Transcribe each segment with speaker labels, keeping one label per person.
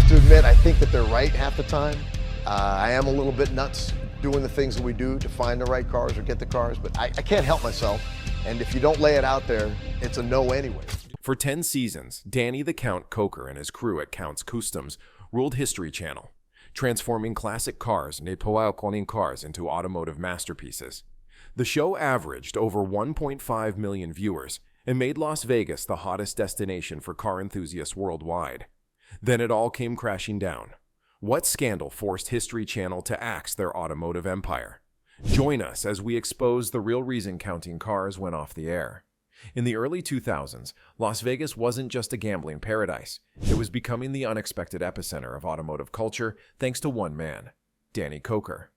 Speaker 1: have to admit, I think that they're right half the time. I am a little bit nuts doing the things that we do to find the right cars or get the cars, but I can't help myself. And if you don't lay it out there, it's a no anyway.
Speaker 2: For 10 seasons, Danny the Count Koker and his crew at Count's Kustoms ruled History Channel, transforming classic cars and iconic cars into automotive masterpieces. The show averaged over 1.5 million viewers and made Las Vegas the hottest destination for car enthusiasts worldwide. Then it all came crashing down. What scandal forced History Channel to axe their automotive empire? Join us as we expose the real reason Counting Cars went off the air. In the early 2000s, Las Vegas wasn't just a gambling paradise. It was becoming the unexpected epicenter of automotive culture thanks to one man, Danny Koker.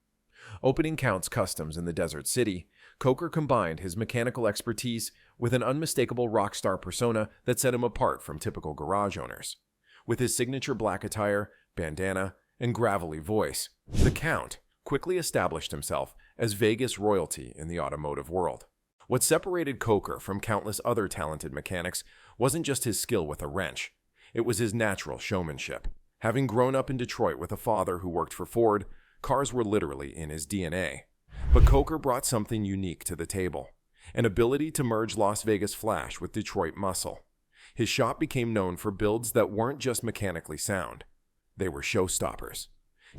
Speaker 2: Opening Count's Kustoms in the desert city, Koker combined his mechanical expertise with an unmistakable rock star persona that set him apart from typical garage owners. With his signature black attire, bandana, and gravelly voice, the Count quickly established himself as Vegas royalty in the automotive world. What separated Koker from countless other talented mechanics wasn't just his skill with a wrench. It was his natural showmanship. Having grown up in Detroit with a father who worked for Ford, cars were literally in his DNA. But Koker brought something unique to the table, an ability to merge Las Vegas flash with Detroit muscle. His shop became known for builds that weren't just mechanically sound. They were showstoppers.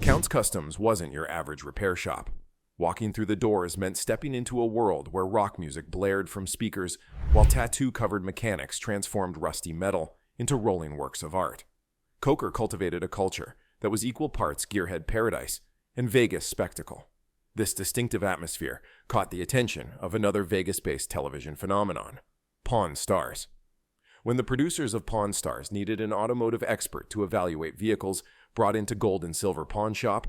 Speaker 2: Count's Kustoms wasn't your average repair shop. Walking through the doors meant stepping into a world where rock music blared from speakers while tattoo-covered mechanics transformed rusty metal into rolling works of art. Koker cultivated a culture that was equal parts gearhead paradise and Vegas spectacle. This distinctive atmosphere caught the attention of another Vegas-based television phenomenon, Pawn Stars. When the producers of Pawn Stars needed an automotive expert to evaluate vehicles brought into gold and silver pawn shop,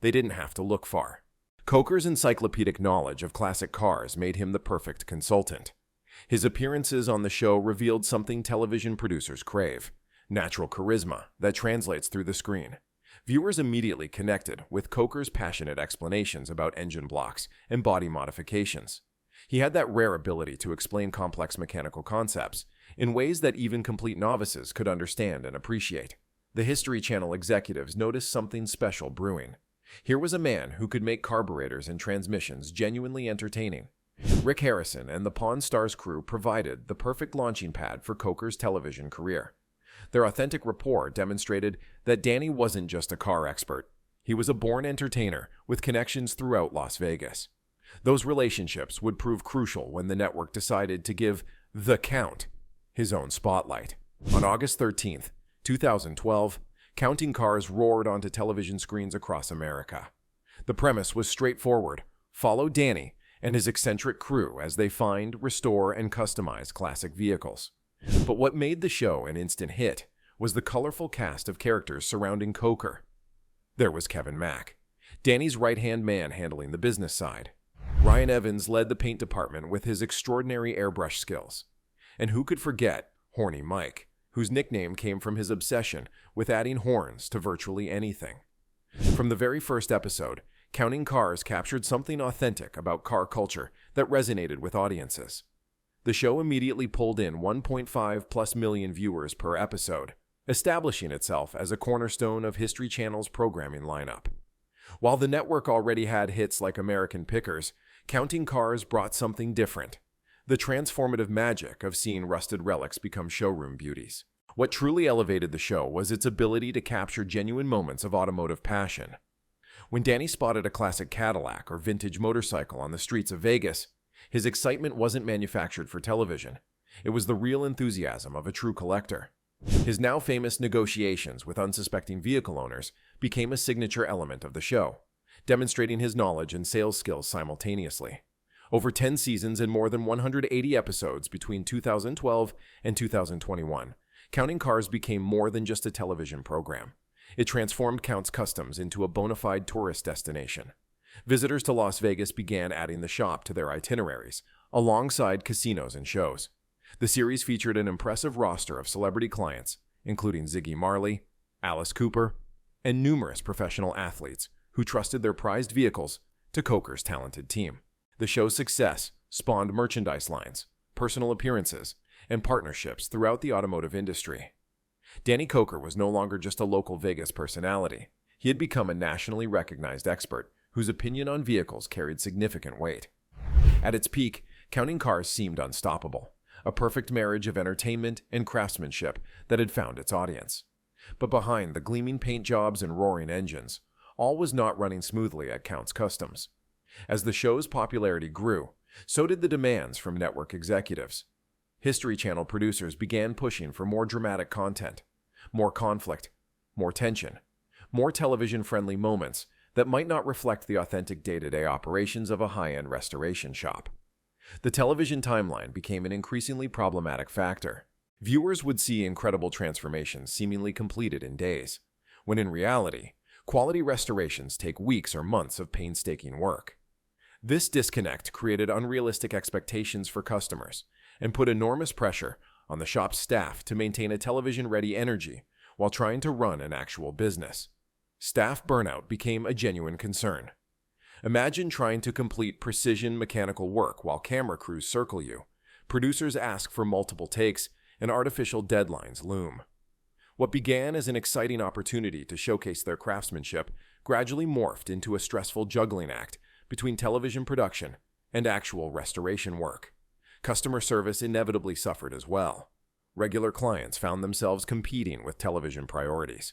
Speaker 2: they didn't have to look far. Koker's encyclopedic knowledge of classic cars made him the perfect consultant. His appearances on the show revealed something television producers crave: natural charisma that translates through the screen. Viewers immediately connected with Koker's passionate explanations about engine blocks and body modifications. He had that rare ability to explain complex mechanical concepts in ways that even complete novices could understand and appreciate. The History Channel executives noticed something special brewing. Here was a man who could make carburetors and transmissions genuinely entertaining. Rick Harrison and the Pawn Stars crew provided the perfect launching pad for Koker's television career. Their authentic rapport demonstrated that Danny wasn't just a car expert. He was a born entertainer with connections throughout Las Vegas. Those relationships would prove crucial when the network decided to give the Count his own spotlight. On August 13th, 2012, Counting Cars roared onto television screens across America. The premise was straightforward: follow Danny and his eccentric crew as they find, restore, and customize classic vehicles. But what made the show an instant hit was the colorful cast of characters surrounding Koker. There was Kevin Mack, Danny's right-hand man handling the business side. Ryan Evans led the paint department with his extraordinary airbrush skills. And who could forget Horny Mike, whose nickname came from his obsession with adding horns to virtually anything. From the very first episode, Counting Cars captured something authentic about car culture that resonated with audiences. The show immediately pulled in 1.5+ million viewers per episode, establishing itself as a cornerstone of History Channel's programming lineup. While the network already had hits like American Pickers, Counting Cars brought something different: the transformative magic of seeing rusted relics become showroom beauties. What truly elevated the show was its ability to capture genuine moments of automotive passion. When Danny spotted a classic Cadillac or vintage motorcycle on the streets of Vegas, his excitement wasn't manufactured for television. It was the real enthusiasm of a true collector. His now famous negotiations with unsuspecting vehicle owners became a signature element of the show, demonstrating his knowledge and sales skills simultaneously. Over 10 seasons and more than 180 episodes between 2012 and 2021, Counting Cars became more than just a television program. It transformed Count's Kustoms into a bona fide tourist destination. Visitors to Las Vegas began adding the shop to their itineraries, alongside casinos and shows. The series featured an impressive roster of celebrity clients, including Ziggy Marley, Alice Cooper, and numerous professional athletes who trusted their prized vehicles to Koker's talented team. The show's success spawned merchandise lines, personal appearances, and partnerships throughout the automotive industry. Danny Koker was no longer just a local Vegas personality. He had become a nationally recognized expert whose opinion on vehicles carried significant weight. At its peak, Counting Cars seemed unstoppable, a perfect marriage of entertainment and craftsmanship that had found its audience. But behind the gleaming paint jobs and roaring engines, all was not running smoothly at Counts Customs. As the show's popularity grew, so did the demands from network executives. History Channel producers began pushing for more dramatic content, more conflict, more tension, more television-friendly moments that might not reflect the authentic day-to-day operations of a high-end restoration shop. The television timeline became an increasingly problematic factor. Viewers would see incredible transformations seemingly completed in days, when in reality, quality restorations take weeks or months of painstaking work. This disconnect created unrealistic expectations for customers and put enormous pressure on the shop's staff to maintain a television-ready energy while trying to run an actual business. Staff burnout became a genuine concern. Imagine trying to complete precision mechanical work while camera crews circle you, producers ask for multiple takes, and artificial deadlines loom. What began as an exciting opportunity to showcase their craftsmanship gradually morphed into a stressful juggling act between television production and actual restoration work. Customer service inevitably suffered as well. Regular clients found themselves competing with television priorities.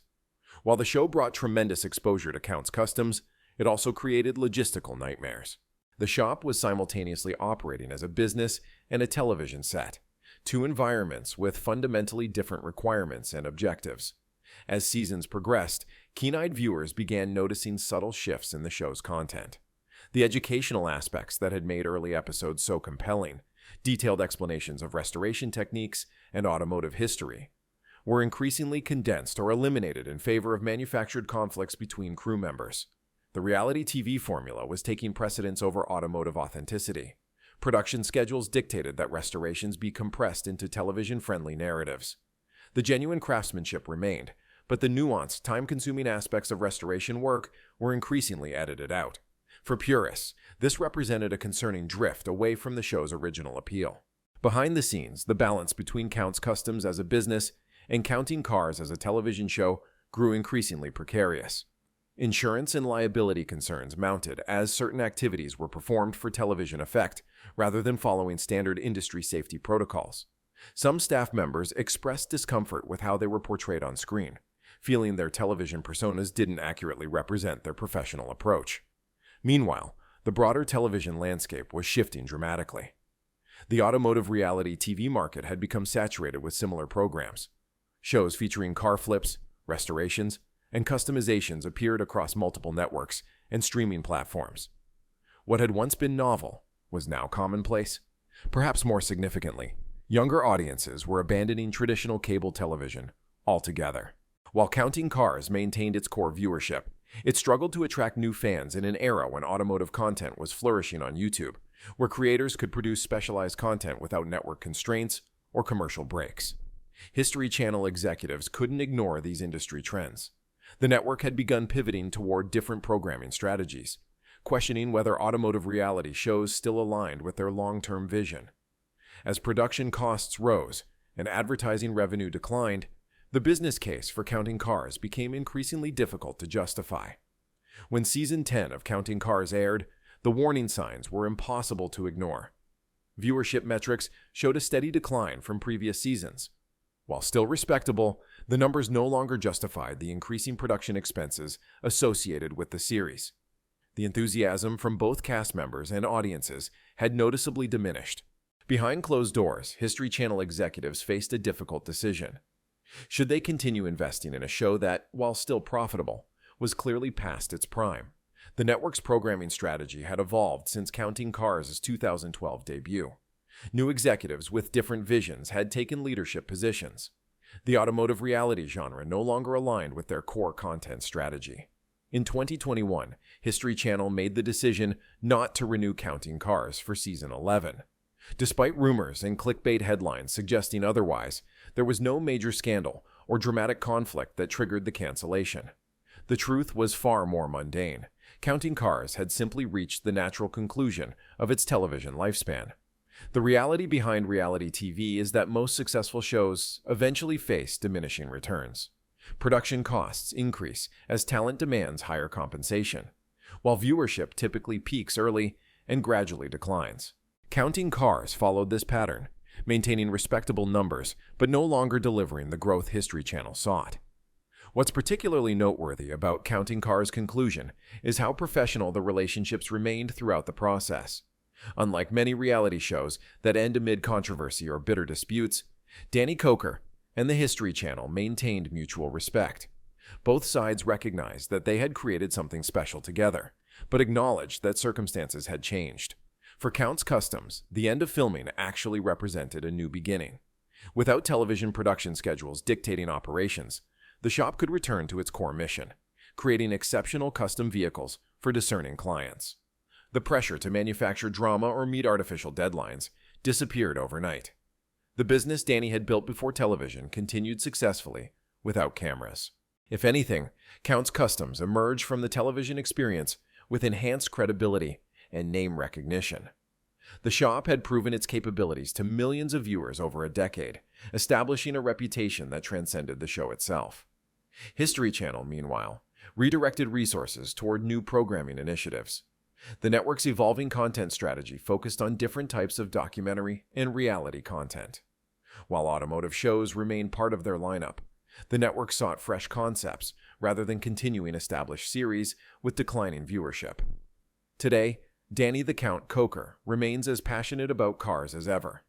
Speaker 2: While the show brought tremendous exposure to Counts Customs, it also created logistical nightmares. The shop was simultaneously operating as a business and a television set, two environments with fundamentally different requirements and objectives. As seasons progressed, keen-eyed viewers began noticing subtle shifts in the show's content. The educational aspects that had made early episodes so compelling, detailed explanations of restoration techniques and automotive history, were increasingly condensed or eliminated in favor of manufactured conflicts between crew members. The reality TV formula was taking precedence over automotive authenticity. Production schedules dictated that restorations be compressed into television-friendly narratives. The genuine craftsmanship remained, but the nuanced, time-consuming aspects of restoration work were increasingly edited out. For purists, this represented a concerning drift away from the show's original appeal. Behind the scenes, the balance between Counts Customs as a business and Counting Cars as a television show grew increasingly precarious. Insurance and liability concerns mounted as certain activities were performed for television effect rather than following standard industry safety protocols. Some staff members expressed discomfort with how they were portrayed on screen, feeling their television personas didn't accurately represent their professional approach. Meanwhile, the broader television landscape was shifting dramatically. The automotive reality TV market had become saturated with similar programs. Shows featuring car flips, restorations, and customizations appeared across multiple networks and streaming platforms. What had once been novel was now commonplace. Perhaps more significantly, younger audiences were abandoning traditional cable television altogether. While Counting Cars maintained its core viewership, it struggled to attract new fans in an era when automotive content was flourishing on YouTube, where creators could produce specialized content without network constraints or commercial breaks. History Channel executives couldn't ignore these industry trends. The network had begun pivoting toward different programming strategies, questioning whether automotive reality shows still aligned with their long-term vision. As production costs rose and advertising revenue declined, the business case for Counting Cars became increasingly difficult to justify. When Season 10 of Counting Cars aired, the warning signs were impossible to ignore. Viewership metrics showed a steady decline from previous seasons. While still respectable, the numbers no longer justified the increasing production expenses associated with the series. The enthusiasm from both cast members and audiences had noticeably diminished. Behind closed doors, History Channel executives faced a difficult decision. Should they continue investing in a show that, while still profitable, was clearly past its prime? The network's programming strategy had evolved since Counting Cars' 2012 debut. New executives with different visions had taken leadership positions. The automotive reality genre no longer aligned with their core content strategy. In 2021, History Channel made the decision not to renew Counting Cars for Season 11. Despite rumors and clickbait headlines suggesting otherwise, there was no major scandal or dramatic conflict that triggered the cancellation. The truth was far more mundane. Counting Cars had simply reached the natural conclusion of its television lifespan. The reality behind reality TV is that most successful shows eventually face diminishing returns. Production costs increase as talent demands higher compensation, while viewership typically peaks early and gradually declines. Counting Cars followed this pattern, maintaining respectable numbers but no longer delivering the growth History Channel sought. What's particularly noteworthy about Counting Cars' conclusion is how professional the relationships remained throughout the process. Unlike many reality shows that end amid controversy or bitter disputes, Danny Koker and the History Channel maintained mutual respect. Both sides recognized that they had created something special together, but acknowledged that circumstances had changed. For Counts Customs, the end of filming actually represented a new beginning. Without television production schedules dictating operations, the shop could return to its core mission, creating exceptional custom vehicles for discerning clients. The pressure to manufacture drama or meet artificial deadlines disappeared overnight. The business Danny had built before television continued successfully without cameras. If anything, Counts Customs emerged from the television experience with enhanced credibility and name recognition. The shop had proven its capabilities to millions of viewers over a decade, establishing a reputation that transcended the show itself. History Channel, meanwhile, redirected resources toward new programming initiatives. The network's evolving content strategy focused on different types of documentary and reality content. While automotive shows remained part of their lineup, the network sought fresh concepts rather than continuing established series with declining viewership. Today, Danny the Count Koker remains as passionate about cars as ever.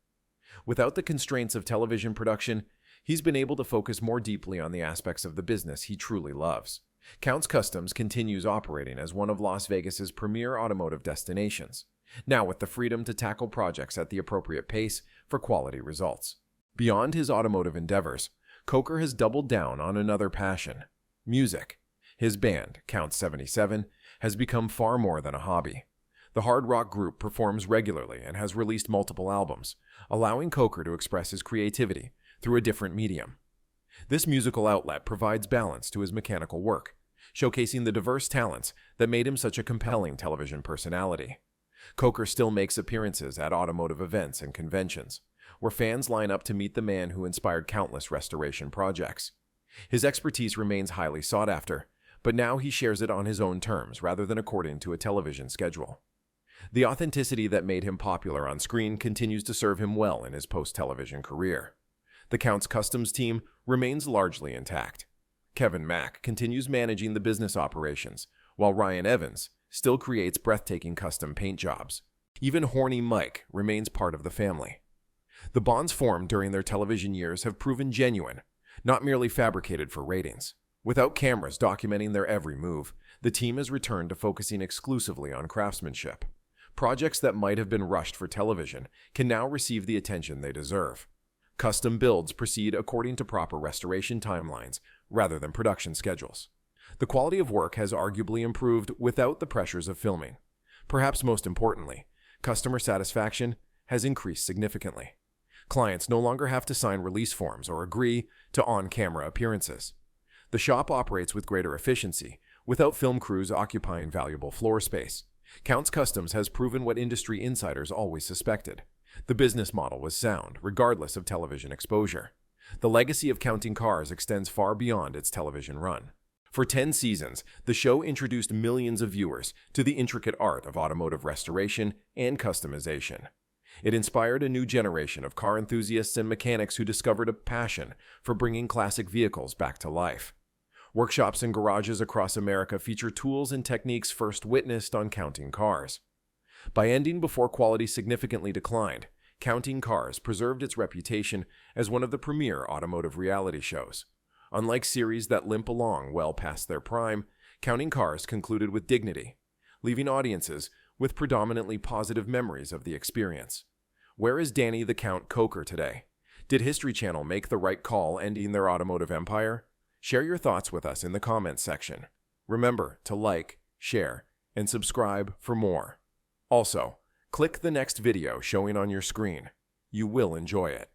Speaker 2: Without the constraints of television production, he's been able to focus more deeply on the aspects of the business he truly loves. Counts Customs continues operating as one of Las Vegas's premier automotive destinations, now with the freedom to tackle projects at the appropriate pace for quality results. Beyond his automotive endeavors, Koker has doubled down on another passion: music. His band, Count 77, has become far more than a hobby. The hard rock group performs regularly and has released multiple albums, allowing Koker to express his creativity through a different medium. This musical outlet provides balance to his mechanical work, showcasing the diverse talents that made him such a compelling television personality. Koker still makes appearances at automotive events and conventions, where fans line up to meet the man who inspired countless restoration projects. His expertise remains highly sought after, but now he shares it on his own terms rather than according to a television schedule. The authenticity that made him popular on screen continues to serve him well in his post-television career. The Counts Customs team remains largely intact. Kevin Mack continues managing the business operations, while Ryan Evans still creates breathtaking custom paint jobs. Even Horny Mike remains part of the family. The bonds formed during their television years have proven genuine, not merely fabricated for ratings. Without cameras documenting their every move, the team has returned to focusing exclusively on craftsmanship. Projects that might have been rushed for television can now receive the attention they deserve. Custom builds proceed according to proper restoration timelines rather than production schedules. The quality of work has arguably improved without the pressures of filming. Perhaps most importantly, customer satisfaction has increased significantly. Clients no longer have to sign release forms or agree to on-camera appearances. The shop operates with greater efficiency, without film crews occupying valuable floor space. Counts Customs has proven what industry insiders always suspected. The business model was sound, regardless of television exposure. The legacy of Counting Cars extends far beyond its television run. For 10 seasons, the show introduced millions of viewers to the intricate art of automotive restoration and customization. It inspired a new generation of car enthusiasts and mechanics who discovered a passion for bringing classic vehicles back to life. Workshops and garages across America feature tools and techniques first witnessed on Counting Cars. By ending before quality significantly declined, Counting Cars preserved its reputation as one of the premier automotive reality shows. Unlike series that limp along well past their prime, Counting Cars concluded with dignity, leaving audiences with predominantly positive memories of the experience. Where is Danny the Count Koker today? Did History Channel make the right call ending their automotive empire? Share your thoughts with us in the comments section. Remember to like, share, and subscribe for more. Also, click the next video showing on your screen. You will enjoy it.